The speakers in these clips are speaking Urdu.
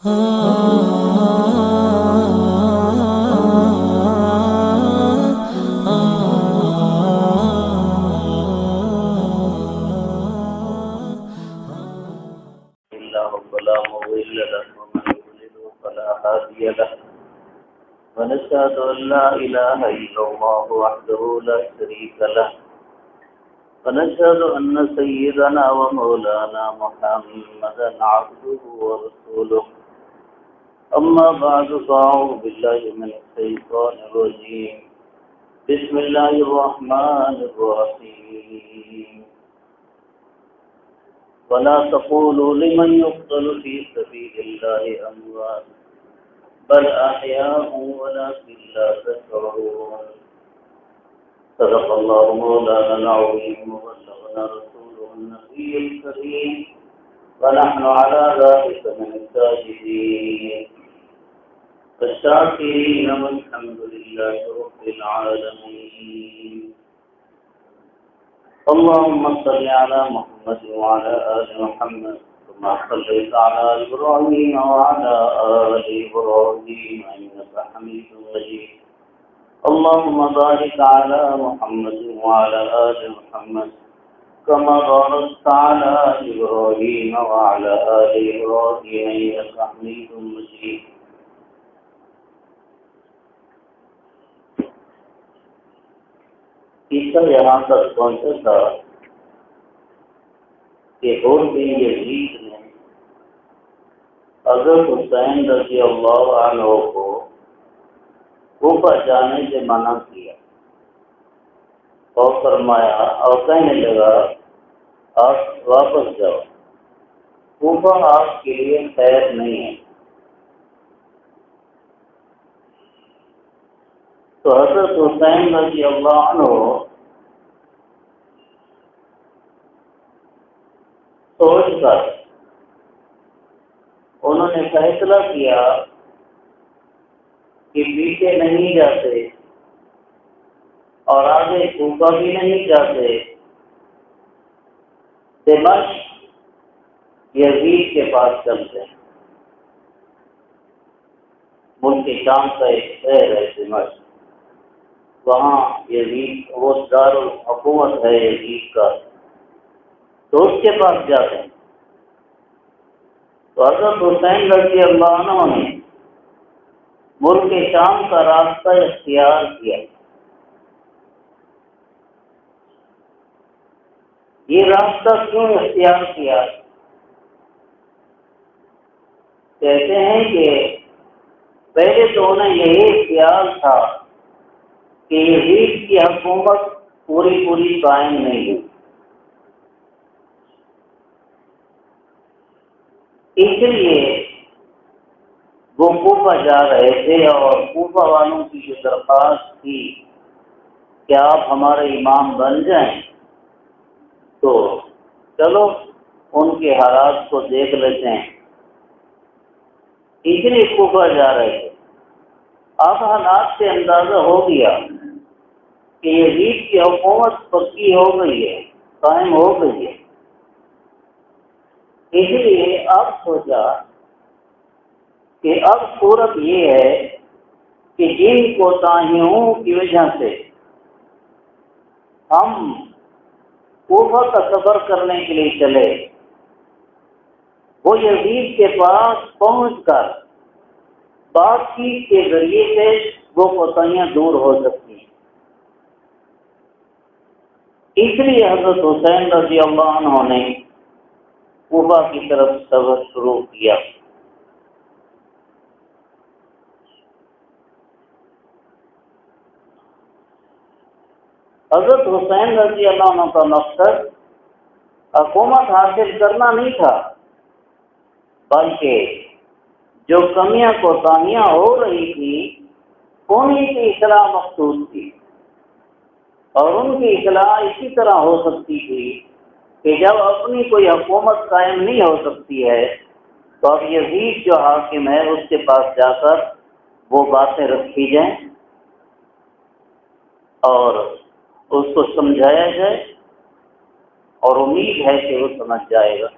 فلا مضل له ومن يضلل فلا هادي له ونشهد أن لا إله إلا الله وحده لا شريك له ونشهد أن سيدنا ومولانا محمدا عبده ورسوله أما بعد فأعوذ بالله من الشيطان الرجيم بسم الله الرحمن الرحيم ولا تقولوا لمن يقتل في سبيل الله أموات بل أحياء ولكن لا تشعرون صدق الله مولانا العظيم وبلغنا رسوله النبي الكريم ونحن على ذلك من الشاهدين الشاكرين والحمد لله رب العالمين اللهم صل على محمد وعلى آل محمد كما صليت على إبراهيم وعلى آل إبراهيم إنك حميد مجيد اللهم بارك على محمد وعلى آل محمد كما باركت على إبراهيم وعلى آل إبراهيم إنك حميد مجيد قصہ یہاں تک پہنچا تھا کہ اور بھی یزید نے حضرت حسین رضی اللہ عنہ کو کوفہ جانے سے منع کیا اور فرمایا اور کہنے لگا آپ واپس جاؤ، کوفہ آپ کے لیے خیر نہیں ہے۔ تو حضرت حسین رضی اللہ عنہ سوچ کر انہوں نے فیصلہ کیا کہ پیچھے نہیں جاتے اور آگے کوفہ بھی نہیں جاتے، دمشق یزید کے پاس چلتے ہیں۔ ملک شام کا ایک شہر ہے دمشق، وہاں یزید وہ دارالحکومت ہے یزید کا، تو اس کے پاس جاتے ہیں۔ تو حضرت حسین رضی اللہ عنہ نے ملک شام کا راستہ اختیار کیا۔ یہ راستہ کیوں اختیار کیا؟ کہتے ہیں کہ پہلے تو انہیں یہی خیال تھا کہ یزید کی حکومت پوری قائم نہیں ہوئی، اس لیے وہ کوفہ جا رہے تھے اور کوفہ والوں کی جو درخواست تھی کہ آپ ہمارے امام بن جائیں، تو چلو ان کے حالات کو دیکھ لیتے ہیں، اس لیے کوفہ جا رہے تھے۔ اب حالات سے اندازہ ہو گیا کہ یزید کی حکومت پکی ہو گئی ہے، قائم ہو گئی ہے، اس لیے اب سوچا کہ اب صورت یہ ہے کہ جن کوتاہیوں کی وجہ سے ہم کوفہ کا سفر کرنے کے لیے چلے، وہ یزید کے پاس پہنچ کر بات چیت کے ذریعے سے وہ کوتاہیاں دور ہو سکتی ہیں۔ اس لیے حضرت حسین رضی اللہ عنہ نے کوفہ کی طرف سفر شروع کیا۔ حضرت حسین رضی اللہ عنہ کا مقصد حکومت حاصل کرنا نہیں تھا، بلکہ جو کمیاں کوتاہیاں ہو رہی تھی انہیں کی اصلاح مقصود تھی، اور ان کی اصلاح اسی طرح ہو سکتی تھی کہ جب اپنی کوئی حکومت قائم نہیں ہو سکتی ہے تو اب یزید جو حاکم ہے اس کے پاس جا کر وہ باتیں رکھی جائیں اور اس کو سمجھایا جائے، اور امید ہے کہ وہ سمجھ جائے گا۔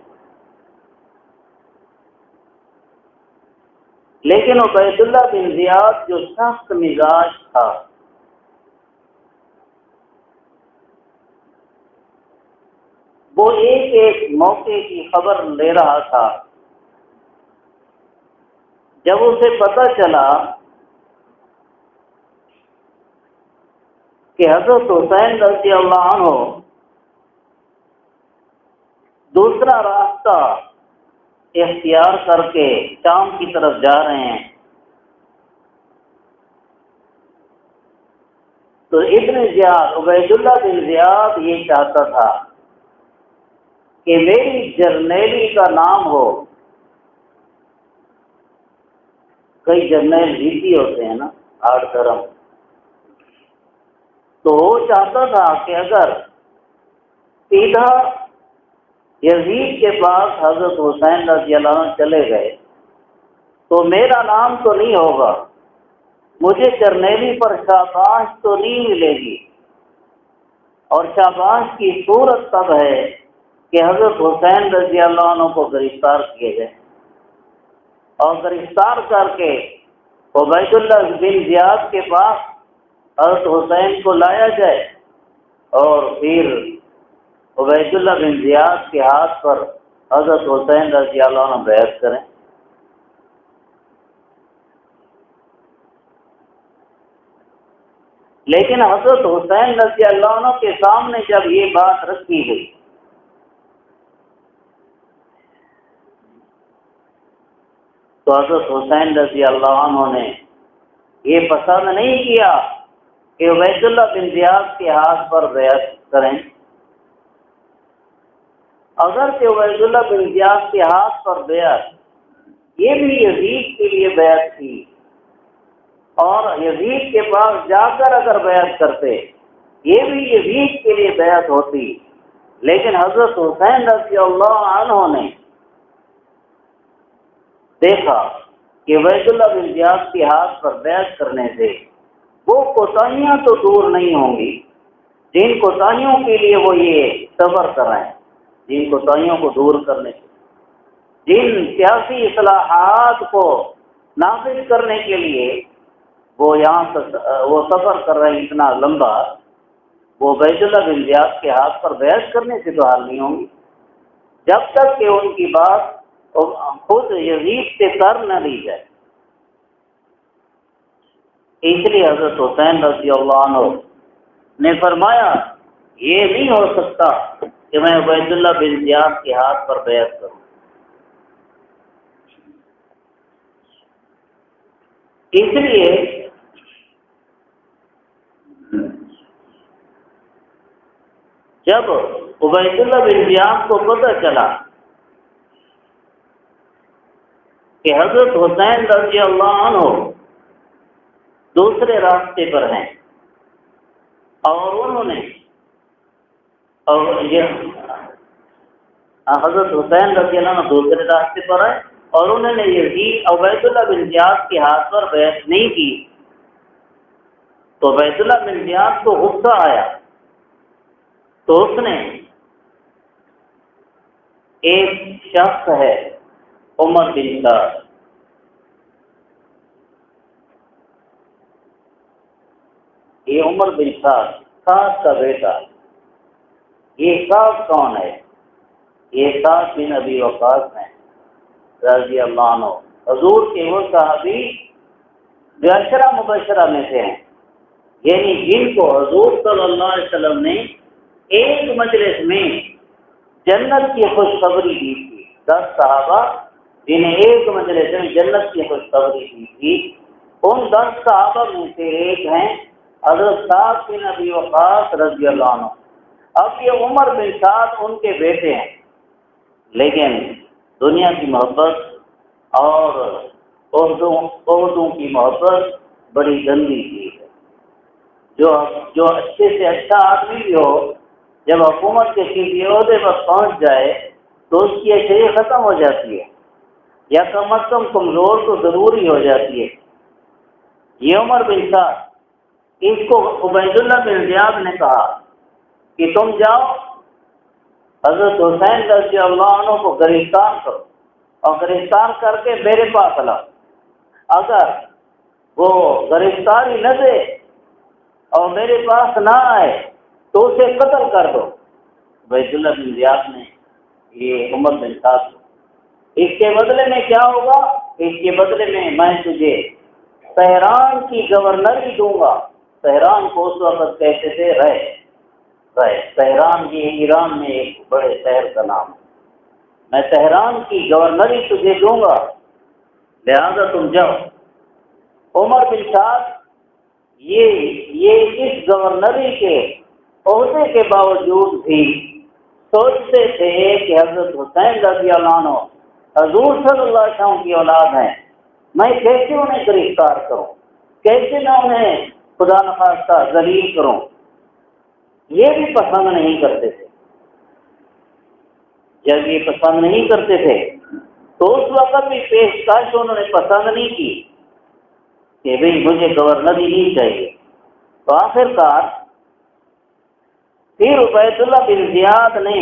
لیکن عبید اللہ بن زیاد جو سخت مزاج تھا، وہ ایک ایک موقع کی خبر لے رہا تھا۔ جب اسے پتہ چلا کہ حضرت حسین رضی اللہ عنہ دوسرا راستہ اختیار کر کے شام کی طرف جا رہے ہیں، تو ابن زیاد، عبید اللہ بن زیاد یہ چاہتا تھا کہ میری جرنیلی کا نام ہو۔ کئی جرنیل جیتی ہوتے ہیں نا، آٹھ دھرم، تو وہ چاہتا تھا کہ اگر سیدھا یزید کے پاس حضرت حسین رضی اللہ عنہ چلے گئے تو میرا نام تو نہیں ہوگا، مجھے جرنیلی پر شاباش تو نہیں ملے گی، اور شاباش کی صورت تب ہے کہ حضرت حسین رضی اللہ عنہ کو گرفتار کیے جائیں، اور گرفتار کر کے عبید اللہ بن زیاد کے پاس حضرت حسین کو لایا جائے، اور پھر عبید اللہ بن زیاد کے ہاتھ پر حضرت حسین رضی اللہ عنہ بیعت کریں۔ لیکن حضرت حسین رضی اللہ عنہ کے سامنے جب یہ بات رکھی گئی تو حضرت حسین رضی اللہ عنہ نے یہ پسند نہیں کیا کہ عبید اللہ بن زیاد کے ہاتھ پر بیعت کریں۔ اگر کہ عبید اللہ بن زیاد کے ہاتھ پر بیعت یہ بھی یزید کے لیے بیعت تھی، اور یزید کے پاس جا کر اگر بیعت کرتے یہ بھی یزید کے لیے بیعت ہوتی، لیکن حضرت حسین رضی اللہ عنہ نے دیکھا کہ عبید اللہ بن زیاد کے ہاتھ پر بیعت کرنے سے وہ کوتاہیاں تو دور نہیں ہوں گی جن کوتاہیوں کے لیے وہ یہ صبر کر رہے ہیں، جن کوتاہیوں کو دور کرنے سے، جن سیاسی اصلاحات کو نافذ کرنے کے لیے وہ یہاں تک وہ سفر کر رہے ہیں اتنا لمبا، وہ عبید اللہ بن زیاد کے ہاتھ پر بیعت کرنے سے تو حال نہیں ہوں گی جب تک کہ ان کی بات خود یزید سے کر نہ لی جائے۔ اس لیے حضرت حسین رضی اللہ عنہ نے فرمایا یہ نہیں ہو سکتا کہ میں عبید اللہ بن زیاد کے ہاتھ پر بیعت کروں۔ اس لیے جب عبید اللہ بن زیاد کو پتہ چلا کہ حضرت حسین رضی اللہ عنہ دوسرے راستے پر ہیں، اور انہوں نے حضرت حسین رضی اللہ عنہ دوسرے راستے پر ہیں اور انہوں نے یزید عبید اللہ بن زیاد کے ہاتھ پر بیعت نہیں کی، تو عبید اللہ بن زیاد کو غصہ آیا، تو اس نے ایک شخص ہے عمر بن سعد، یہ عمر بن سعد کا بیٹا، یہ سعد کون ہے؟ یہ سعد بن ابی وقاص ہیں رضی اللہ عنہ، حضور کے وہ صحابی جو عشرہ مبشرہ میں سے ہیں، یعنی جن کو حضور صلی اللہ علیہ وسلم نے ایک مجلس میں جنت کی خوشخبری دی تھی، 10 صحابہ جنہیں ایک مجلس میں جنت کی خوشخبری دی تھی، ان 10 صحابہ میں سے ایک ہیں حضرت سعد بن ابی وقاص رضی اللہ عنہ۔ اب یہ عمر بن سعد ان کے بیٹے ہیں، لیکن دنیا کی محبت اور عہدوں کی محبت بڑی گندی چیز ہے۔ جو اچھے سے اچھا آدمی بھی ہو، جب حکومت کے کسی عہدے پر پہنچ جائے تو اس کی اچھائی ختم ہو جاتی ہے، یا کم از کم کمزور تو ضروری ہو جاتی ہے۔ یہ عمر بن سعد، اس کو عبید اللہ بن زیاد نے کہا کہ تم جاؤ حضرت حسین رضی اللہ عنہ کو گرفتار کرو، اور گرفتار کر کے میرے پاس لاؤ، اگر وہ گرفتاری نہ دے اور میرے پاس نہ آئے تو اسے قتل کر دو۔ عبید اللہ بن زیاد نے یہ عمر بن سعد، اس کے بدلے میں کیا ہوگا؟ اس کے بدلے میں تجھے تہران کی گورنری دوں گا۔ تہران کو اس وقت کہتے تھے رائے، تہران یہ ایران میں ایک بڑے شہر کا نام ہے۔ میں تہران کی گورنری تجھے دوں گا، لہذا تم جاؤ۔ عمر بن سعد یہ اس گورنری کے عہدے کے باوجود بھی سوچتے تھے کہ حضرت حسین رضی اللہ عنہ حضور صلی اللہ علیہ وسلم کی اولاد ہیں، میں کیسے انہیں گرفتار کروں، کیسے میں انہیں خدا نخواستہ ذلیل کروں۔ یہ بھی پسند نہیں کرتے تھے۔ جب یہ پسند نہیں کرتے تھے تو اس وقت بھی پیشکش انہوں نے پسند نہیں کی کہ بھئی مجھے گورنری نہیں چاہیے۔ تو آخرکار پھر عبید اللہ بن زیاد نے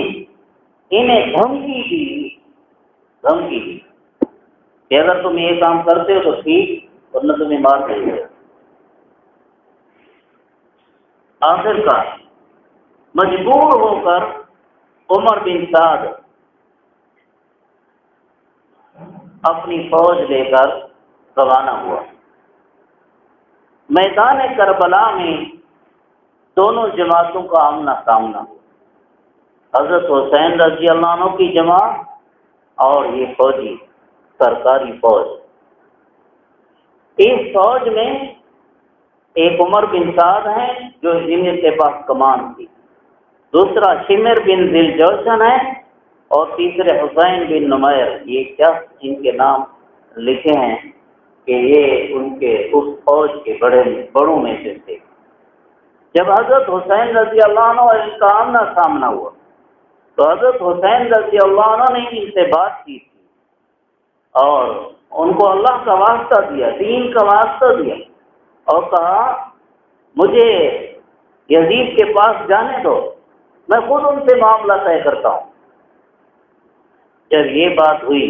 انہیں دھمکی دی کہ اگر تم یہ کام کرتے ہو تو ٹھیک، ورنہ تمہیں مار دیں گے۔ آخرکار مجبور ہو کر عمر بن سعد اپنی فوج لے کر روانہ ہوا۔ میدان کربلا میں دونوں جماعتوں کا آمنا سامنا ہوا، حضرت حسین رضی اللہ عنہ کی جماعت اور یہ فوجی سرکاری فوج۔ اس فوج میں ایک عمر بن سعد ہیں جو جن کے پاس کمان تھی، دوسرا شمر بن ذی الجوشن ہے، اور تیسرے حسین بن نمیر۔ یہ کیا ان کے نام لکھے ہیں کہ یہ ان کے اس فوج کے بڑوں میں سے تھے۔ جب حضرت حسین رضی اللہ عنہ اور ان کا آمنا سامنا ہوا تو حضرت حسین رضی اللہ عنہ نے ان سے بات کی تھی اور ان کو اللہ کا واسطہ دیا، دین کا واسطہ دیا، اور کہا مجھے یزید کے پاس جانے دو، میں خود ان سے معاملہ طے کرتا ہوں۔ جب یہ بات ہوئی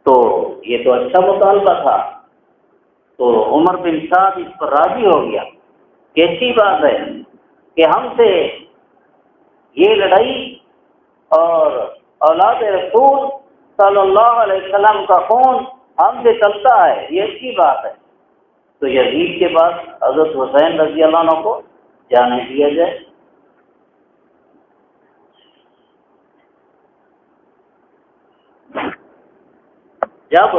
تو یہ تو اچھا مطالبہ تھا، تو عمر بن سعد اس پر راضی ہو گیا کہ اچھی بات ہے کہ ہم سے یہ لڑائی اور اولاد رسول صلی اللہ علیہ وسلم کا خون ہم سے چلتا ہے، یہ اچھی بات ہے۔ تو یزید کے پاس حضرت حسین رضی اللہ عنہ کو جانے دیا جائے۔ جب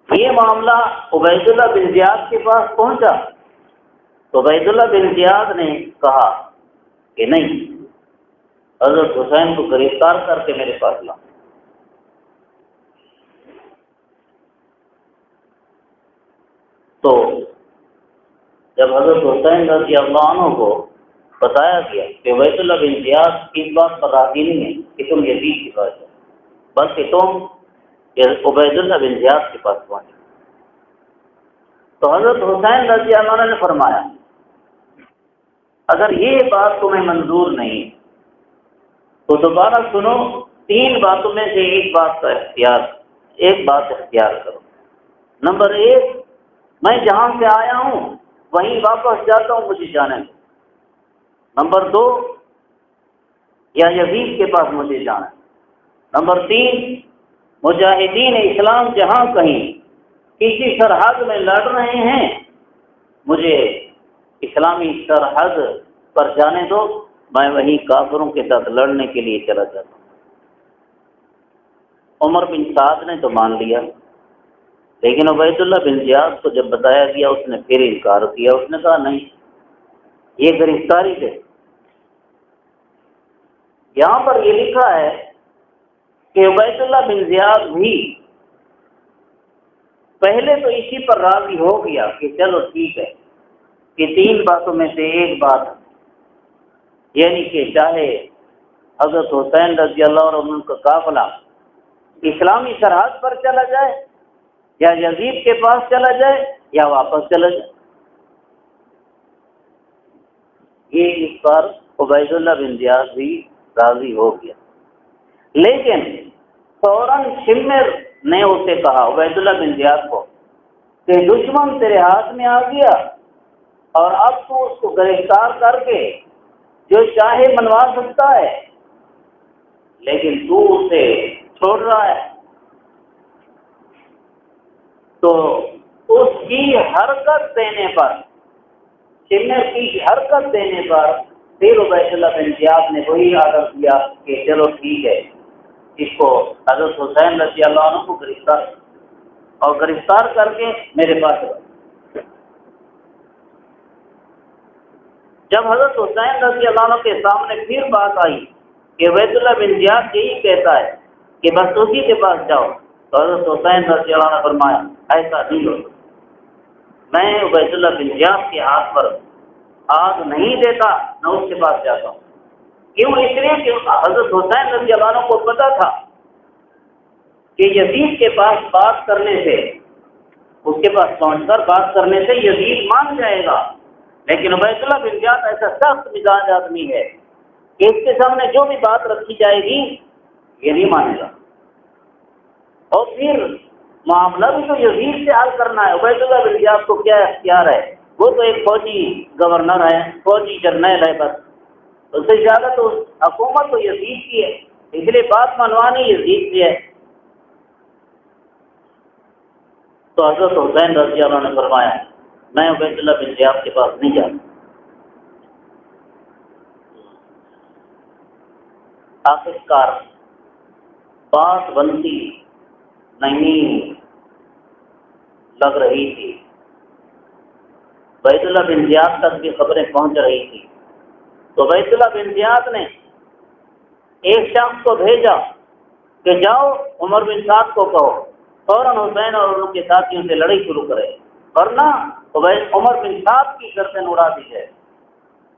یہ معاملہ عبید اللہ بن زیاد کے پاس پہنچا تو عبید اللہ بن زیاد نے کہا کہ نہیں، حضرت حسین کو گرفتار کر کے میرے پاس لاؤ۔ تو جب حضرت حسین رضی اللہ عنہ کو بتایا گیا کہ عبید اللہ بن زیاد اس بات پر راضی نہیں ہے کہ تم یزید کے پاس جاؤ، بلکہ تم عبید اللہ بن زیاد کے پاس پہنچے، تو حضرت حسین رضی اللہ عنہ نے فرمایا اگر یہ بات تمہیں منظور نہیں تو دوبارہ سنو، 3 باتوں میں سے ایک بات اختیار کرو۔ نمبر 1، میں جہاں سے آیا ہوں وہیں واپس جاتا ہوں، مجھے جانے دو۔ نمبر 2، یا یزید کے پاس مجھے جانا ہے۔ نمبر 3، مجاہدین اسلام جہاں کہیں کسی سرحد میں لڑ رہے ہیں، مجھے اسلامی سرحد پر جانے دو، میں وہیں کافروں کے ساتھ لڑنے کے لیے چلا جاتا ہوں۔ عمر بن سعد نے تو مان لیا، لیکن عبید اللہ بن زیاد کو جب بتایا گیا اس نے پھر انکار کیا، اس نے کہا نہیں، یہ گرفتاری ہے۔ یہاں پر یہ لکھا ہے کہ عبید اللہ بن زیاد بھی پہلے تو اسی پر راضی ہو گیا کہ چلو ٹھیک ہے کہ 3 باتوں میں سے ایک بات، یعنی کہ چاہے حضرت حسین رضی اللہ عنہ کا قافلہ اسلامی سرحد پر چلا جائے یا یزید کے پاس چلا جائے یا واپس چلا جائے۔ یہ اس پر عبید اللہ بن زیاد بھی راضی ہو گیا، لیکن فوراً شمر نے اسے کہا عبید اللہ بن زیاد کو کہ دشمن تیرے ہاتھ میں آ گیا اور اب تو اس کو گرفتار کر کے جو چاہے منوا سکتا ہے، لیکن تو اسے چھوڑ رہا ہے۔ تو اس کی حرکت دینے پر، شمر کی حرکت دینے پر پھر عبید اللہ بن زیاد نے وہی آرڈر دیا کہ چلو ٹھیک ہے، اس کو حضرت حسین رضی اللہ عنہ کو گرفتار کر کے میرے پاس رکھو۔ جب حضرت حسین رضی اللہ عنہ کے سامنے پھر بات آئی کہ عبید اللہ بن زیاد یہی کہتا ہے کہ بس اسی کے پاس جاؤ، تو حضرت حسین رضی اللہ عنہ نے فرمایا ایسا نہیں ہو، میں عبید اللہ بن زیاد کے ہاتھ پر آگ نہیں دیتا، نہ اس کے پاس جاتا ہوں۔ کیوں؟ اس لیے کہ حضرت حسین رضی اللہ عنہ کو پتا تھا کہ یزید کے پاس بات کرنے سے، اس کے پاس پہنچ کر بات کرنے سے یزید مان جائے گا، لیکن عبید اللہ بن زیاد ایسا سخت مزاج آدمی ہے کہ اس کے سامنے جو بھی بات رکھی جائے گی یہ نہیں مانے گا، اور پھر معاملہ بھی تو یزید سے حل کرنا ہے۔ عبید اللہ بن زیاد کو کیا اختیار ہے؟ وہ تو ایک فوجی گورنر ہے، فوجی جرنیل ہے، بس اس سے زیادہ تو حکومت تو یزید کی ہے، اس لیے بات منوانی یزید سے ہے۔ تو حضرت حسین رضی اللہ عنہ نے فرمایا میں عبید اللہ بن زیاد کے پاس نہیں جاتا۔ آخرکار بات بنتی نہیں لگ رہی تھی، عبید اللہ بن زیاد تک بھی خبریں پہنچ رہی تھی، تو عبید اللہ بن زیاد نے ایک شخص کو بھیجا کہ جاؤ عمر بن سعد کو کہو فوراً حسین اور ان کے ساتھیوں سے لڑائی شروع کرے، ورنہ عمر بن سعد کی گردن اڑا دی جائے۔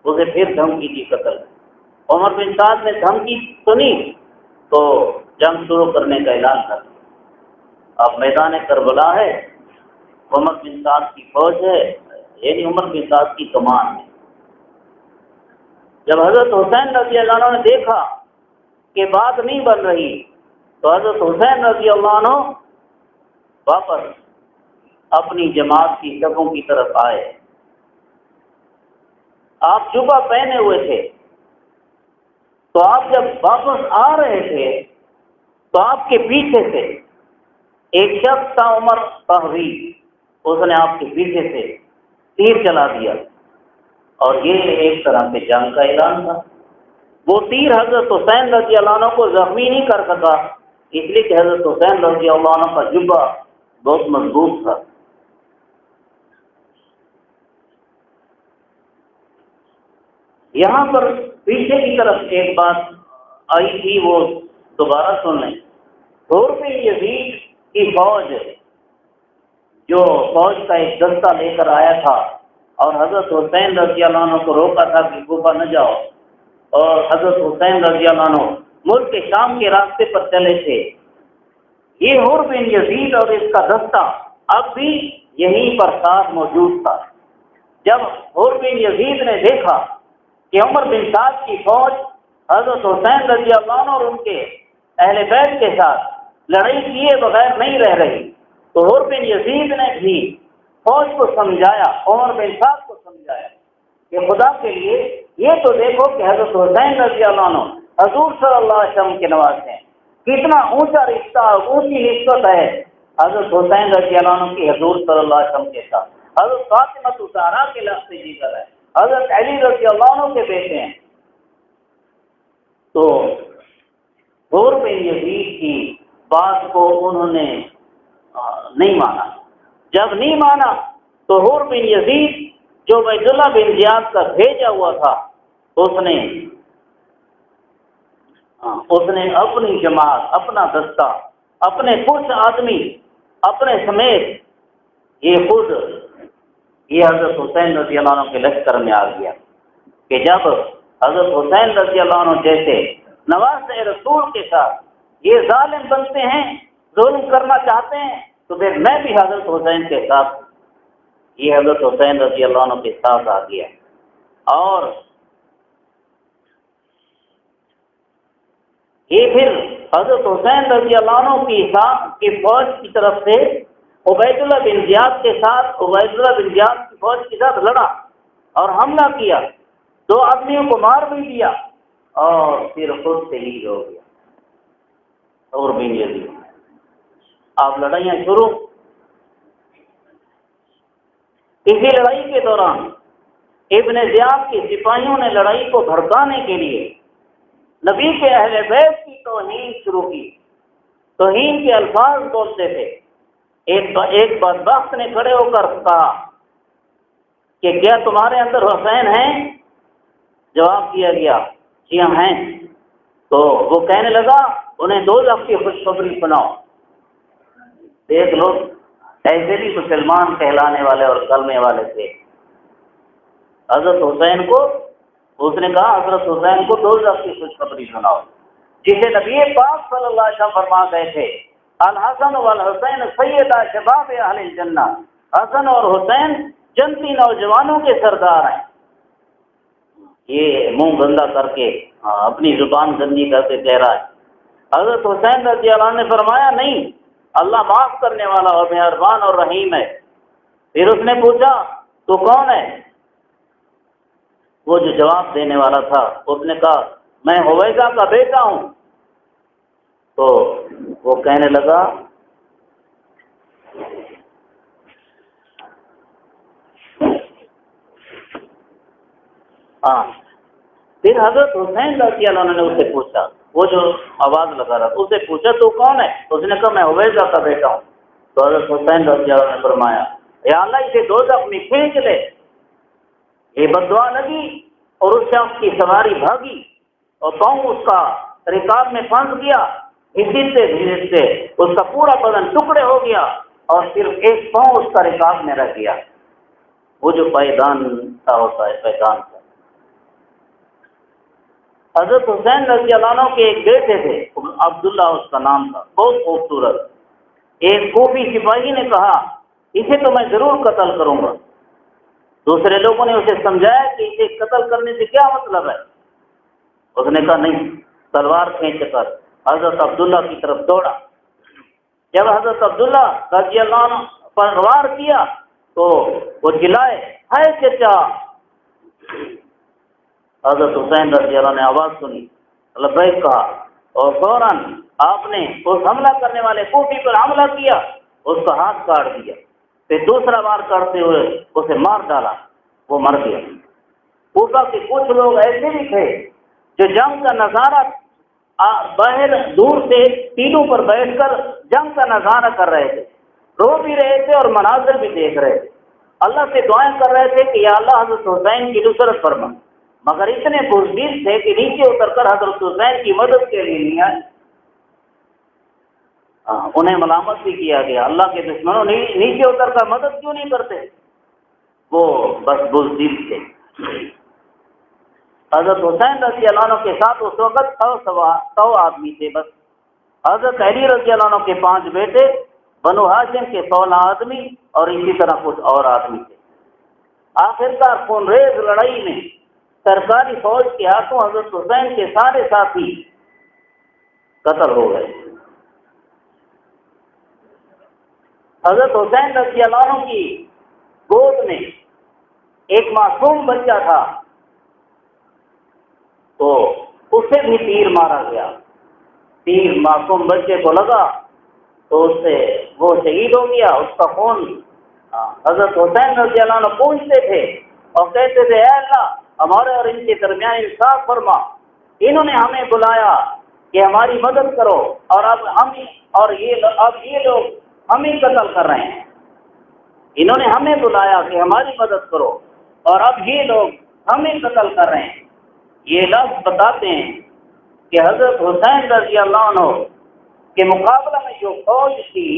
اسے پھر دھمکی دی قتل۔ عمر بن سعد نے دھمکی سنی تو جنگ شروع کرنے کا اعلان کر دیا۔ اب میدان کربلا ہے، عمر بن سعد کی فوج ہے، یعنی عمر بن سعد کی کمان ہے۔ جب حضرت حسین رضی اللہ عنہ نے دیکھا کہ بات نہیں بن رہی تو حضرت حسین رضی اللہ عنہ واپس اپنی جماعت کی صفوں کی طرف آئے۔ آپ جبہ پہنے ہوئے تھے، تو آپ جب واپس آ رہے تھے تو آپ کے پیچھے سے ایک شخص تھا عمر طاہری، اس نے آپ کے پیچھے سے تیر چلا دیا، اور یہ ایک طرح سے جنگ کا اعلان تھا۔ وہ تیر حضرت حسین رضی اللہ عنہ کو زخمی نہیں کر سکا، اس لیے کہ حضرت حسین رضی اللہ عنہ کا جبہ بہت مضبوط تھا۔ یہاں پر پیچھے کی طرف ایک بات آئی تھی، وہ دوبارہ سن لیں۔ دور پہ یزید کی فوج جو فوج کا ایک دستہ لے کر آیا تھا اور حضرت حسین رضی اللہ عنہ کو روکا تھا کہ کوفہ نہ جاؤ، اور حضرت حسین رضی اللہ عنہ ملک کے شام کے راستے پر چلے تھے، یہ حر بن یزید اور اس کا دستہ اب بھی یہیں پر ساتھ موجود تھا۔ جب حر بن یزید نے دیکھا کہ عمر بن سعد کی فوج حضرت حسین رضی اللہ عنہ اور ان کے اہل بیت کے ساتھ لڑائی کیے بغیر نہیں رہ رہی، تو حر بن یزید نے بھی فوج کو سمجھایا، عمر بن سعد کو سمجھایا کہ خدا کے لیے یہ تو دیکھو کہ حضرت حسین رضی اللہ عنہ حضور صلی اللہ علیہ وسلم کے نواسے ہیں، کتنا اونچا رشتہ اونچی نسبت ہے حضرت حسین رضی اللہ عنہ کی حضور صلی اللہ علیہ وسلم کے ساتھ۔ حضرت فاطمہ الزہرا کے لفظ جگر ہے، حضرت علی رضی اللہ عنہ کے بیٹے ہیں۔ تو حر بن یزید کی بات کو انہوں نے نہیں مانا۔ جب نہیں مانا تو حر بن یزید جو عبید اللہ بن زیاد کا بھیجا ہوا تھا، اس نے اپنی جماعت، اپنا دستہ، اپنے کچھ آدمی اپنے سمیت یہ حضرت حسین رضی اللہ عنہ کے لشکر میں آ گیا کہ جب حضرت حسین رضی اللہ عنہ جیسے نواز رسول کے ساتھ یہ ظالم بنتے ہیں، ظلم کرنا چاہتے ہیں، تو پھر میں بھی حضرت حسین کے ساتھ، یہ حضرت حسین رضی اللہ عنہ کے ساتھ آ گیا۔ اور یہ پھر حضرت حسین رضی اللہ عنہ کی فوج کی طرف سے عبید اللہ بن زیاد کے ساتھ عبید اللہ بن زیاد کی فوج کے ساتھ لڑا اور حملہ کیا، 2 آدمیوں کو مار بھی دیا اور پھر خود شہید ہو گیا اور بن یزید۔ آپ لڑائیاں شروع۔ اسی لڑائی کے دوران ابن زیاد کے سپاہیوں نے لڑائی کو بھڑکانے کے لیے نبی کے اہل بیت کی توہین شروع کی، توہین کے الفاظ بولتے تھے۔ ایک بدبخت نے کھڑے ہو کر کہا کہ کیا تمہارے اندر حسین ہیں؟ جواب دیا گیا جی ہاں ہیں۔ تو وہ کہنے لگا انہیں دوزخ کی خوشخبری سناؤ۔ دیکھ لو، ایسے بھی مسلمان کہلانے والے اور کلمے والے تھے۔ حضرت حسین کو اس نے کہا حضرت حسین کو دوزخ کی خوشخبری سناؤ، جسے نبی پاک صلی اللہ علیہ وسلم فرما گئے تھے الحسن والحسین سیدا شباب اہل الجنہ، حسن اور حسین جنتی نوجوانوں کے سردار ہیں۔ یہ منہ گندا کر کے اپنی زبان گندی کر کے کہہ رہا ہے۔ حضرت حسین رضی اللہ عنہ نے فرمایا نہیں، اللہ معاف کرنے والا اور مہربان اور رحیم ہے۔ پھر اس نے پوچھا تو کون ہے؟ وہ جو جواب دینے والا تھا اس نے کہا میں حویزہ کا بیٹا ہوں۔ تو وہ کہنے لگا ہاں۔ پھر حضرت حسین رضی اللہ عنہ نے اسے پوچھا، وہ جو آواز لگا رہا تھا اسے پوچھا تو کون ہے؟ اس نے کہا میں حویزہ کا بیٹا ہوں۔ تو حضرت حسین رضی اللہ عنہ نے فرمایا یا اللہ اسے دوزخ میں کھینچ لے۔ یہ بددعا لگی اور اس شخص کی سواری بھاگی اور پاؤں اس کا رکاب میں پھنس گیا، گھسیٹتے گھسیٹتے اس کا پورا بدن ٹکڑے ہو گیا اور صرف ایک پاؤں اس کا رکاب میں رہ گیا، وہ جو پائیدان تھا ہوتا ہے پائیدان تھا۔ حضرت حسین رضی اللہ عنہ کے ایک بیٹے تھے، عبداللہ اس کا نام تھا، بہت خوبصورت۔ ایک کوفی سپاہی نے کہا اسے تو میں ضرور قتل کروں گا۔ دوسرے لوگوں نے اسے سمجھایا کہ اسے قتل کرنے سے کیا مطلب ہے؟ اس نے کہا نہیں، تلوار کھینچ کر حضرت عبداللہ کی طرف دوڑا۔ جب حضرت عبداللہ رضی اللہ عنہ پر وار کیا تو وہ چلائے ہائے چچا۔ حضرت حسین رضی اللہ نے آواز سنی، لبیک کہا اور فوراً آپ نے اس حملہ کرنے والے کوفی پر حملہ کیا، اس کا ہاتھ کاٹ دیا، پھر دوسرا وار کرتے ہوئے اسے مار ڈالا، وہ مر گیا۔ کوفہ کے کچھ لوگ ایسے بھی تھے جو جنگ کا نظارہ باہر دور سے ٹینوں پر بیٹھ کر جنگ کا نظارہ کر رہے تھے، رو بھی رہے تھے اور مناظر بھی دیکھ رہے تھے، اللہ سے دعائیں کر رہے تھے کہ یا اللہ حضرت حسین کی نصرت فرما، مگر اتنے بزدل تھے کہ نیچے اتر کر حضرت حسین کی مدد کے لیے نہیں آئے۔ انہیں ملامت بھی کیا گیا، اللہ کے دشمنوں نیچے اتر کر مدد کیوں نہیں کرتے؟ وہ بس بزدل تھے۔ حضرت حسین رضی اللہ عنہ کے ساتھ اس وقت 100 آدمی تھے بس۔ حضرت علی رضی اللہ عنہ کے 5 بیٹے، بنو ہاشم کے 16 آدمی اور اسی طرح کچھ اور آدمی تھے۔ آخرکار خونریز لڑائی میں سرکاری فوج کے ہاتھوں حضرت حسین کے سارے ساتھی قتل ہو گئے۔ حضرت حسین رضی اللہ عنہ کی گود میں ایک معصوم بچہ تھا، تو اسے بھی تیر مارا گیا۔ تیر معصوم بچے کو لگا تو اس سے وہ شہید ہو گیا، اس کا خون حضرت حسین رضی اللہ عنہ پوچھتے تھے اور کہتے تھے اے اللہ ہمارے اور ان کے درمیان انصاف فرما، انہوں نے ہمیں بلایا کہ ہماری مدد کرو اور اب یہ لوگ ہمیں قتل کر رہے ہیں، انہوں نے ہمیں بلایا کہ ہماری مدد کرو اور اب یہ لوگ ہمیں قتل کر رہے ہیں۔ یہ لفظ بتاتے ہیں کہ حضرت حسین رضی اللہ عنہ کے مقابلہ میں جو فوج تھی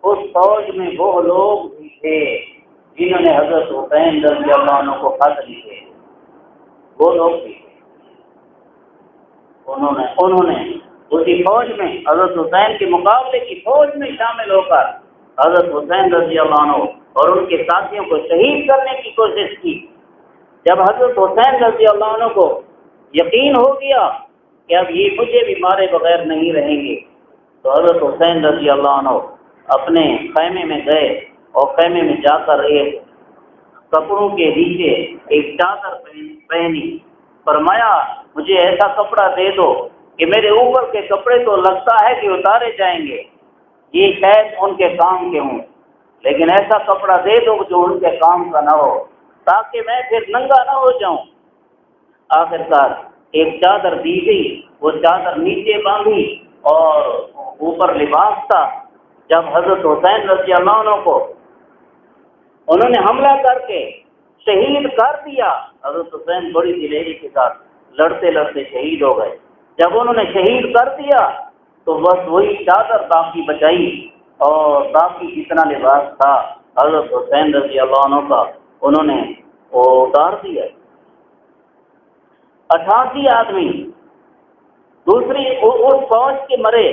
اس فوج میں وہ لوگ بھی تھے جنہوں نے حضرت حسین رضی اللہ عنہ کو خط لکھے، وہ لوگ بھی تھے۔ انہوں نے اسی فوج میں حضرت حسین کے مقابلے کی فوج میں شامل ہو کر حضرت حسین رضی اللہ عنہ اور ان کے ساتھیوں کو شہید کرنے کی کوشش کی۔ جب حضرت حسین رضی اللہ عنہ کو یقین ہو گیا کہ اب یہ مجھے بھی مارے بغیر نہیں رہیں گے۔ تو حضرت حسین رضی اللہ عنہ اپنے خیمے میں گئے اور خیمے میں جا کر ایک کپڑوں کے نیچے ایک چادر پہنی، فرمایا مجھے ایسا کپڑا دے دو کہ میرے اوپر کے کپڑے تو لگتا ہے کہ اتارے جائیں گے، یہ شاید ان کے کام کے ہوں، لیکن ایسا کپڑا دے دو جو ان کے کام کا نہ ہو، تاکہ میں پھر ننگا نہ ہو جاؤں۔ آخرکار ایک چادر دی گئی، وہ چادر نیچے باندھی اور اوپر لباس تھا۔ جب حضرت حسین رضی اللہ عنہ کو انہوں نے حملہ کر کے شہید کر دیا، حضرت حسین بڑی دلیری کے ساتھ لڑتے لڑتے شہید ہو گئے۔ جب انہوں نے شہید کر دیا تو بس وہی چادر باقی بچائی اور باقی جتنا لباس تھا حضرت حسین رضی اللہ عنہ کا انہوں نے وہ اتار دیا۔ 88 آدمی دوسری اس فوج کے مرے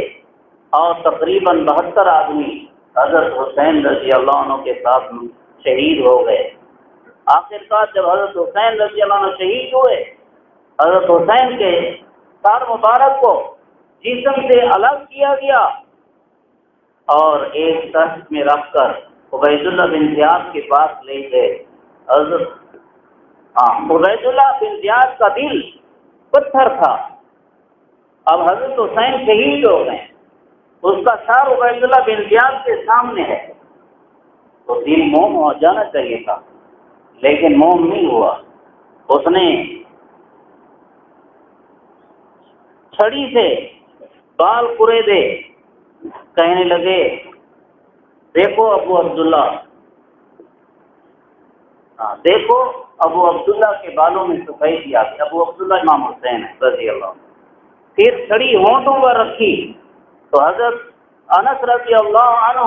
اور تقریباً 72 آدمی حضرت حسین رضی اللہ عنہ کے ساتھ شہید ہو گئے۔ آخرکار جب حضرت حسین رضی اللہ عنہ شہید ہوئے، حضرت حسین کے سر مبارک کو جسم سے الگ کیا گیا اور ایک تخت میں رکھ کر عبید اللہ بن زیاد کے پاس لے گئے۔ عبید اللہ بن زیاد کا دل پتھر تھا، اب حضرت حسین شہید ہو گئے، اس کا سر عبید اللہ بن زیاد کے سامنے ہے، تو دل موم ہو جانا چاہیے تھا، لیکن موم نہیں ہوا۔ اس نے چھڑی سے بال قریدے، کہنے لگے دیکھو ابو عبداللہ، دیکھو ابو عبداللہ کے بالوں میں سفید کیا گیا، ابو عبداللہ امام حسین رضی اللہ عنہ۔ پھر چھڑی ہونٹوں پر رکھی تو حضرت انس رضی اللہ عنہ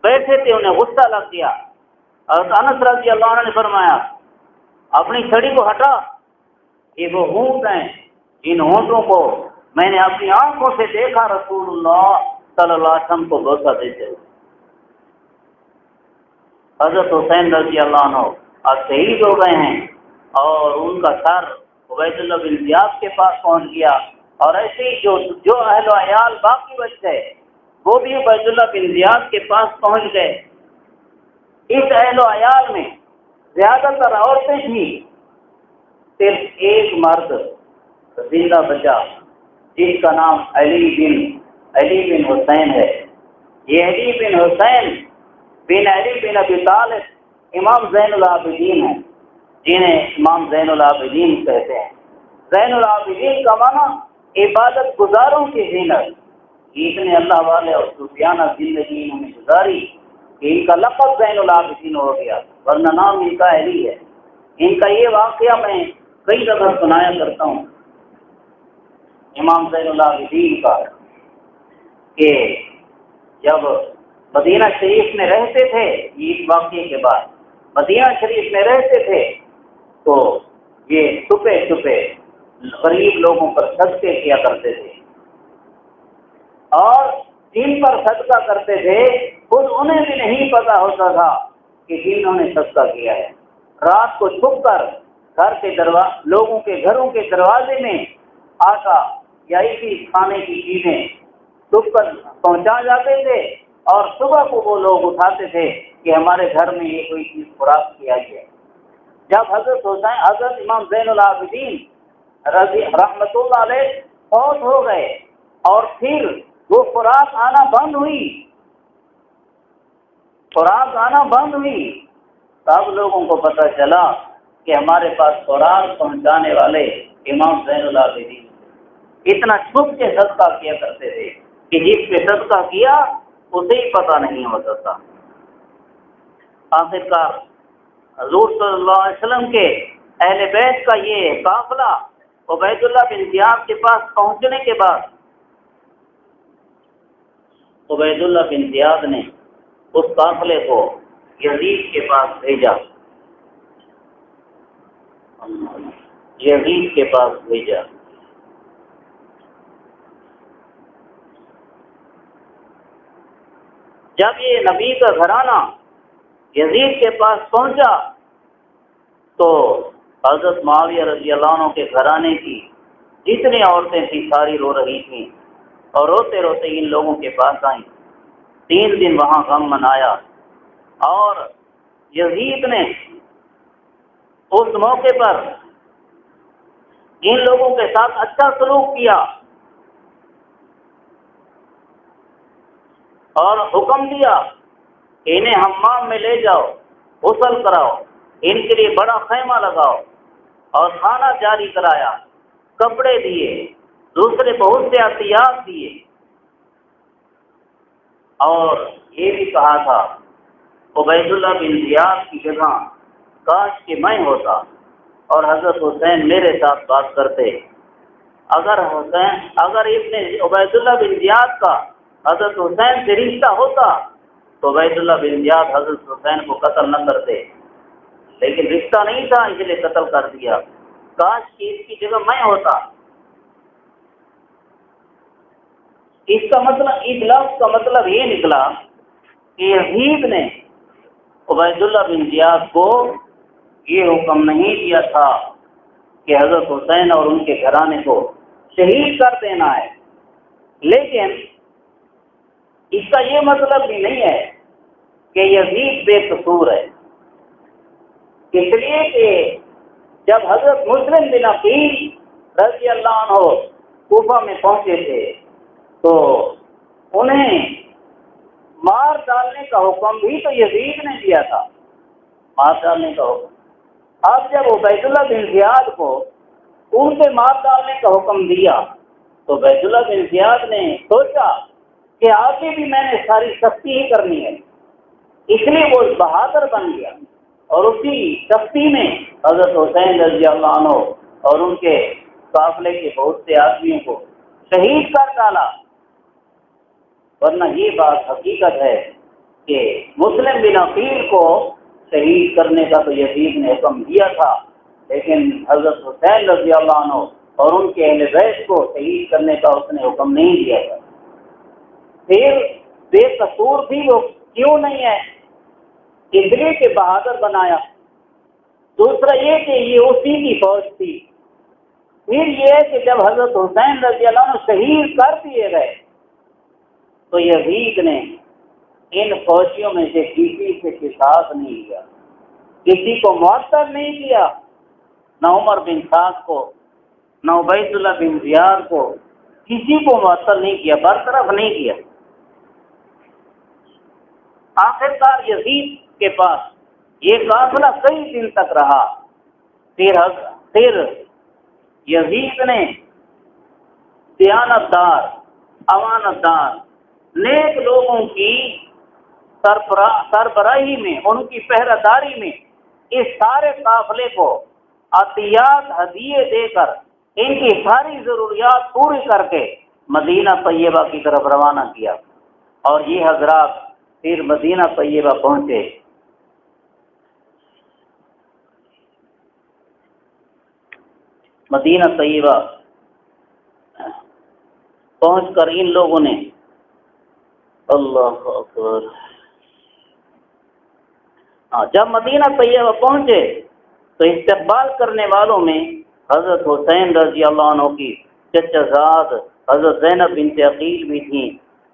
بیٹھے تھے، انہیں غصہ لگ گیا۔ حضرت انس رضی اللہ عنہ نے فرمایا اپنی چھڑی کو ہٹا، یہ وہ ہونٹ ہیں جن ہونٹوں کو میں نے اپنی آنکھوں سے دیکھا رسول اللہ صلی اللہ علیہ وسلم کو بوسہ دیتے ہوئے۔ حضرت حسین رضی اللہ عنہ اب شہید ہو گئے ہیں اور ان کا سر عبید اللہ بن زیاد کے پاس پہنچ گیا، اور ایسے ہی جو اہل و عیال باقی بچ گئے وہ بھی عبید اللہ بن زیاد کے پاس پہنچ گئے۔ اس اہل و عیال میں زیادہ تر عورتیں تھیں، صرف ایک مرد زندہ بچا جس کا نام علی بن حسین ہے۔ یہ علی بن حسین بن علی بن ابی طالب امام زین العابدین ہیں، جنہیں امام زین العابدین کہتے ہیں۔ زین العابدین کا معنی عبادت گزاروں کی زینت، اتنے اللہ والے اور صوفیانہ زندگی انہوں نے گزاری کہ ان کا لقب زین العابدین ہو گیا، ورنہ نام ان کا علی ہے۔ ان کا یہ واقعہ میں کئی دفعہ سنایا کرتا ہوں امام زین العابدین کا، کہ جب مدینہ شریف میں رہتے تھے، اس واقعے کے بعد مدینہ شریف میں رہتے تھے تو یہ چھپے چھپے غریب لوگوں پر صدقے کیا کرتے تھے، اور جن پر صدقہ کرتے تھے خود انہیں بھی نہیں پتا ہوتا تھا کہ جنہوں نے صدقہ کیا ہے۔ رات کو چھپ کر لوگوں کے گھروں کے دروازے میں آٹا یا اسی کھانے کی چیزیں چھپ کر پہنچا جاتے تھے، اور صبح کو وہ لوگ اٹھاتے تھے کہ ہمارے گھر میں یہ کوئی چیز خوراک کیا گیا۔ جب حضرت امام زین العابدین رحمۃ اللہ علیہ فوت ہو گئے اور پھر وہ خوراک آنا بند ہوئی، تب لوگوں کو پتہ چلا کہ ہمارے پاس خوراک پہنچانے والے امام زین العابدین اتنا چھپ کے صدقہ کیا کرتے تھے کہ جس پہ صدقہ کیا اسے ہی پتہ نہیں ہوتا تھا۔ آخرکار حضور صلی اللہ علیہ وسلم کے اہل بیت کا یہ قافلہ عبید اللہ بن زیاد کے پاس پہنچنے کے بعد عبید اللہ بن زیاد نے اس قافلے کو یزید کے پاس بھیجا، جب یہ نبی کا گھرانہ یزید کے پاس پہنچا تو حضرت معاویہ رضی اللہ عنہ کے گھرانے کی جتنی عورتیں تھیں ساری رو رہی تھیں اور روتے روتے ان لوگوں کے پاس آئیں۔ 3 دن وہاں غم منایا اور یزید نے اس موقع پر ان لوگوں کے ساتھ اچھا سلوک کیا اور حکم دیا کہ انہیں حمام میں لے جاؤ، غسل کراؤ، ان کے لیے بڑا خیمہ لگاؤ اور کھانا جاری کرایا، کپڑے دیے، دوسرے بہت سے عطیات دیے، اور یہ بھی کہا تھا عبید اللہ بن زیاد کی جگہ کاش کہ میں ہوتا اور حضرت حسین میرے ساتھ بات کرتے۔ اگر ابن عبید اللہ بن زیاد کا حضرت حسین سے رشتہ ہوتا تو عبید اللہ بن زیاد حضرت حسین کو قتل نہ کرتے، لیکن رشتہ نہیں تھا اس لیے قتل کر دیا۔ کاش کہ اس کی جگہ میں ہوتا۔ اس لفظ کا مطلب یہ نکلا کہ یزید نے عبید اللہ بن زیاد کو یہ حکم نہیں دیا تھا کہ حضرت حسین اور ان کے گھرانے کو شہید کر دینا ہے، لیکن اس کا یہ مطلب بھی نہیں ہے کہ یزید بے قصور ہے، اس لیے کہ جب حضرت مسلم بن عقیل رضی اللہ عنہ کوفہ میں پہنچے تھے تو انہیں مار ڈالنے کا حکم بھی تو یزید نے دیا تھا، مار ڈالنے کا حکم۔ اب جب عبید اللہ بن زیاد کو ان سے مار ڈالنے کا حکم دیا تو عبید اللہ بن زیاد نے سوچا کہ آگے بھی میں نے ساری سختی ہی کرنی ہے، اس لیے وہ بہادر بن گیا اور اسی سختی میں حضرت حسین رضی اللہ عنہ اور ان کے قافلے کے بہت سے آدمیوں کو شہید کر ڈالا۔ ورنہ یہ بات حقیقت ہے کہ مسلم بن عقیل کو شہید کرنے کا تو یزید نے حکم دیا تھا، لیکن حضرت حسین رضی اللہ عنہ اور ان کے اہل بیت کو شہید کرنے کا اس نے حکم نہیں دیا تھا۔ پھر بے قصور بھی وہ کیوں نہیں ہے؟ اس لیے کہ بہادر بنایا۔ دوسرا یہ کہ یہ اسی کی فوج تھی۔ پھر یہ کہ جب حضرت حسین رضی اللہ عنہ شہید کر دیے گئے تو یزید نے ان فوجیوں میں سے کسی سے قصاص نہیں لیا، کسی کو معطل نہیں کیا، نہ عمر بن سعد کو، نہ عبید اللہ بن زیاد کو، کسی کو معطل نہیں کیا، برطرف نہیں کیا۔ آخرکار یزید کے پاس یہ قافلہ کئی دن تک رہا۔ پھر یزید نے دیانتدار، امانتدار، نیک لوگوں کی سربراہی میں، ان کی پہرہ داری میں اس سارے قافلے کو عطیات ہدیے دے کر ان کی ساری ضروریات پوری کر کے مدینہ طیبہ کی طرف روانہ کیا، اور یہ حضرات پھر مدینہ طیبہ پہنچے۔ مدینہ طیبہ پہنچ کر ان لوگوں نے اللہ اکبر، جب مدینہ طیبہ پہنچے تو استقبال کرنے والوں میں حضرت حسین رضی اللہ عنہ کی چچا زاد حضرت زینب بنت عقیل بھی تھیں۔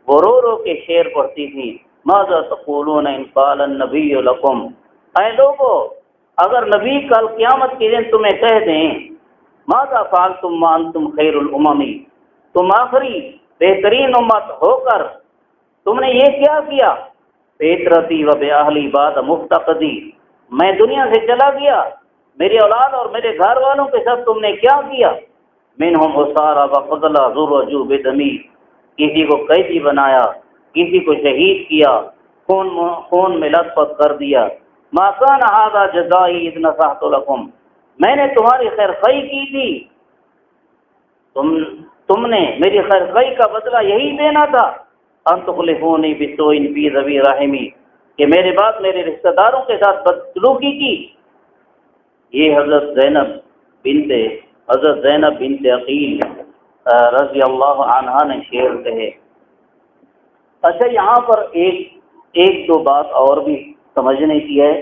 وہ رو رو کے شعر پڑھتی تھیں، ماذا تقولون ان قال النبی لکم، اے لوگو اگر نبی کل قیامت کے دن تمہیں کہہ دیں ماذا فعلتم وانتم خیر الامم، تم آخری بہترین امت ہو کر تم نے یہ کیا کیا، فطرتی و باہلی بعد مفتقدی، میں دنیا سے چلا گیا، میری اولاد اور میرے گھر والوں کے ساتھ تم نے کیا کیا، منہم اسارا وقتل ذرجو بدمی، کسی کو قیدی بنایا، کسی کو شہید کیا، خون میں لت پت کر دیا، ما کان ھذا جزائی اذ نصحت لکم، میں نے تمہاری خیر خواہی کی تھی، تم نے میری خیر خواہی کا بدلہ یہی دینا تھا، ان تخلفونی بسوء فی ذوی رحمی، کہ میرے بعد میرے رشتہ داروں کے ساتھ بدسلوکی کی۔ یہ حضرت زینب بنت عقیل رضی اللہ عنہا نے شعر کہے۔ اچھا یہاں پر ایک دو بات اور بھی سمجھنے کی ہے،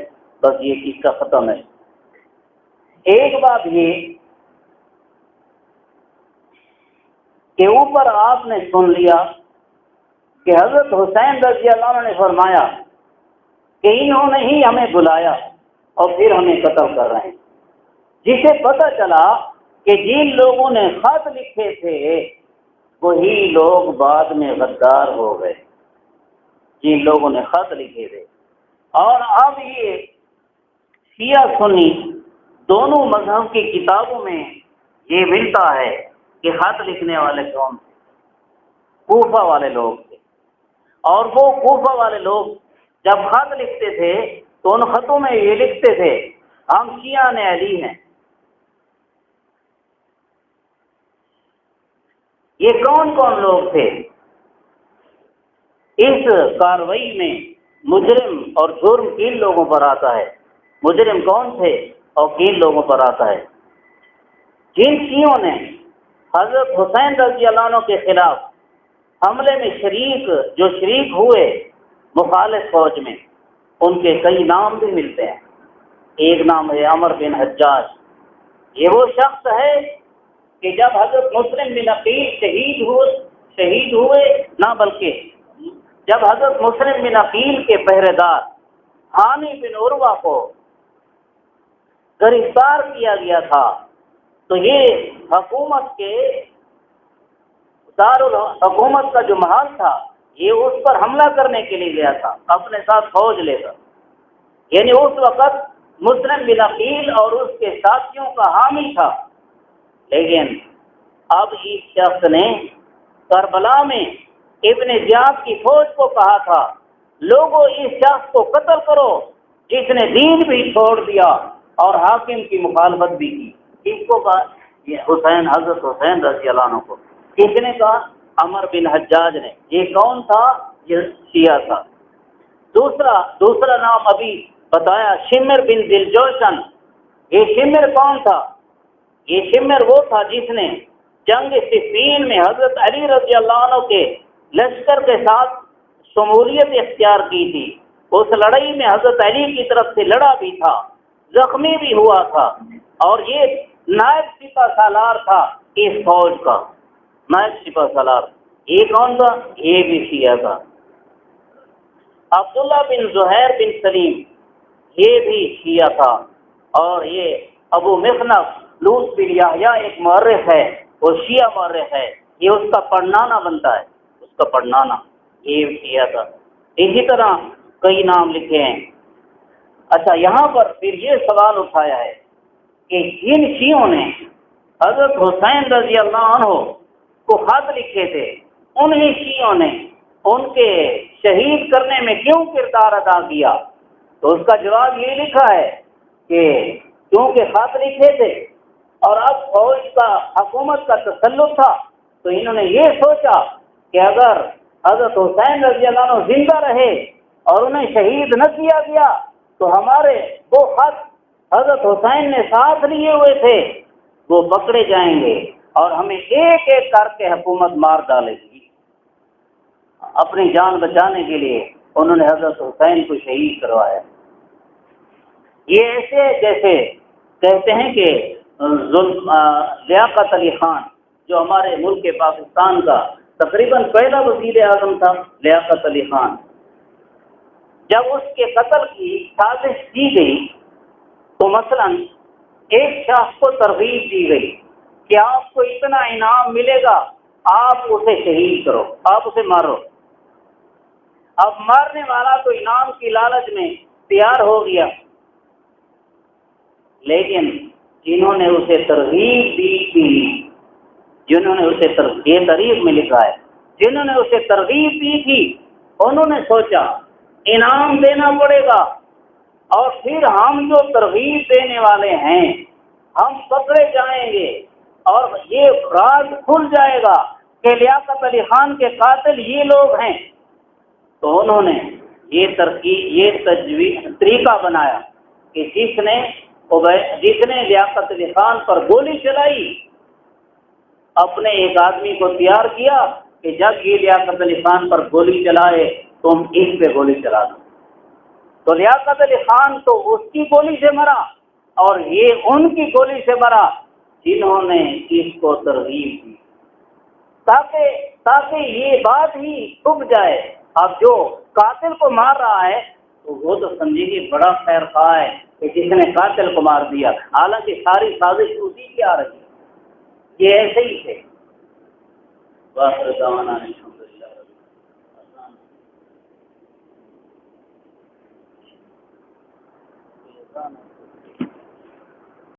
بس یہ قصہ ختم ہے۔ ایک بات یہ کے اوپر آپ نے سن لیا کہ حضرت حسین رضی اللہ عنہ نے فرمایا کہ انہوں نے ہی ہمیں بلایا اور پھر ہمیں قتل کر رہے ہیں، جسے پتہ چلا کہ جن لوگوں نے خط لکھے تھے وہی لوگ بعد میں غدار ہو گئے، جن لوگوں نے خط لکھے تھے۔ اور اب یہ شیعہ سنی دونوں مذہب کی کتابوں میں یہ ملتا ہے کہ خط لکھنے والے کون تھے؟ کوفہ والے لوگ تھے۔ اور وہ کوفہ والے لوگ جب خط لکھتے تھے تو ان خطوں میں یہ لکھتے تھے ہم شیعہ علی ہیں۔ یہ کون کون لوگ تھے؟ اس کارروائی میں مجرم اور جرم کن لوگوں پر آتا ہے؟ مجرم کون تھے اور کن لوگوں پر آتا ہے؟ جن شیعوں نے حضرت حسین رضی اللہ عنہ کے خلاف حملے میں شریک ہوئے مخالف فوج میں، ان کے کئی نام بھی ملتے ہیں۔ ایک نام ہے عمر بن حجاج۔ یہ وہ شخص ہے کہ جب حضرت مسلم بن عقیل شہید ہوئے نہ بلکہ جب حضرت مسلم بن عقیل کے پہرے دار حامی بن عروہ کو گرفتار کیا گیا تھا تو یہ حکومت کے دارالحکومت کا جو محل تھا یہ اس پر حملہ کرنے کے لیے گیا تھا اپنے ساتھ فوج لے کر، یعنی اس وقت مسلم بن عقیل اور اس کے ساتھیوں کا حامی تھا۔ لیکن اب اس شخص نے کربلا میں ابن زیاد کی فوج کو کہا تھا لوگوں اس شخص کو قتل کرو جس نے دین بھی چھوڑ دیا اور حاکم کی مخالفت بھی کی۔ کس کو کہا؟ یہ حضرت حسین رضی اللہ عنہ کو۔ کس نے کہا؟ عمر بن حجاج نے۔ یہ کون تھا؟ یہ شیعہ تھا۔ دوسرا نام ابھی بتایا شمر بن دلجوشن۔ یہ شمر کون تھا؟ یہ شمر وہ تھا جس نے جنگ صفین میں حضرت علی رضی اللہ عنہ کے لشکر کے ساتھ شمولیت اختیار کی تھی۔ اس لڑائی میں حضرت علی کی طرف سے لڑا بھی تھا، زخمی بھی ہوا تھا، اور یہ نائب سپہ سالار تھا اس فوج کا، نائب سپہ سالار۔ یہ کون تھا؟ یہ بھی شیعہ تھا۔ عبداللہ بن زہیر بن سلیم یہ بھی شیعہ تھا، اور یہ ابو مخنف لوط بن یحییٰ ایک مورخ ہے، وہ شیعہ مورخ ہے، یہ اس کا پڑھنانا بنتا ہے، اس کا پڑھنانا، یہ بھی شیعہ تھا۔ اسی طرح کئی نام لکھے ہیں۔ اچھا، یہاں پر پھر یہ سوال اٹھایا ہے کہ جن شیعوں نے حضرت حسین رضی اللہ عنہ کو خط لکھے تھے انہی شیعوں نے ان کے شہید کرنے میں کیوں کردار ادا کیا؟ تو اس کا جواب یہ لکھا ہے کہ کیونکہ خط لکھے تھے اور اب فوج کا حکومت کا تسلط تھا تو انہوں نے یہ سوچا کہ اگر حضرت حسین رضی اللہ عنہ زندہ رہے اور انہیں شہید نہ کیا گیا تو ہمارے وہ خط حضرت حسین نے ساتھ لیے ہوئے تھے وہ پکڑے جائیں گے اور ہمیں ایک ایک کر کے حکومت مار ڈالے گی۔ اپنی جان بچانے کے لیے انہوں نے حضرت حسین کو شہید کروایا۔ یہ ایسے جیسے کہتے ہیں کہ لیاقت علی خان جو ہمارے ملک پاکستان کا تقریباً پہلا وزیر اعظم تھا، لیاقت علی خان، جب اس کے قتل کی سازش کی گئی تو مثلاً ایک شخص کو ترغیب دی گئی کہ آپ کو اتنا انعام ملے گا، آپ اسے شہید کرو، آپ اسے مارو۔ اب مارنے والا تو انعام کی لالچ میں تیار ہو گیا، لیکن جنہوں نے اسے ترغیب دی تھی، جنہوں نے اسے یہ تاریخ میں لکھا ہے، جنہوں نے اسے ترغیب دی تھی انہوں نے سوچا انعام دینا پڑے گا اور پھر ہم جو ترغیب دینے والے ہیں ہم پکڑے جائیں گے اور یہ راز کھل جائے گا کہ لیاقت علی خان کے قاتل یہ لوگ ہیں۔ تو انہوں نے یہ طریقہ بنایا کہ جس نے لیاقت علی خان پر گولی چلائی اپنے ایک آدمی کو تیار کیا کہ جب یہ لیاقت علی خان پر گولی چلائے تم اس پہ گولی چلا دو۔ تو لیاقت علی خان تو اس کی گولی سے مرا اور یہ ان کی گولی سے مرا جنہوں نے اس کو ترغیب دی۔ تاکہ یہ بات ہی اب جائے. اب جو قاتل کو مار رہا ہے تو وہ تو سمجھے کہ بڑا خیر خواہ ہے کہ جس نے قاتل کو مار دیا، حالانکہ ساری سازش اسی کی آ رہی ہے. یہ ایسے ہی تھے. وآخر دعوانا الحمدللہ رب العالمین.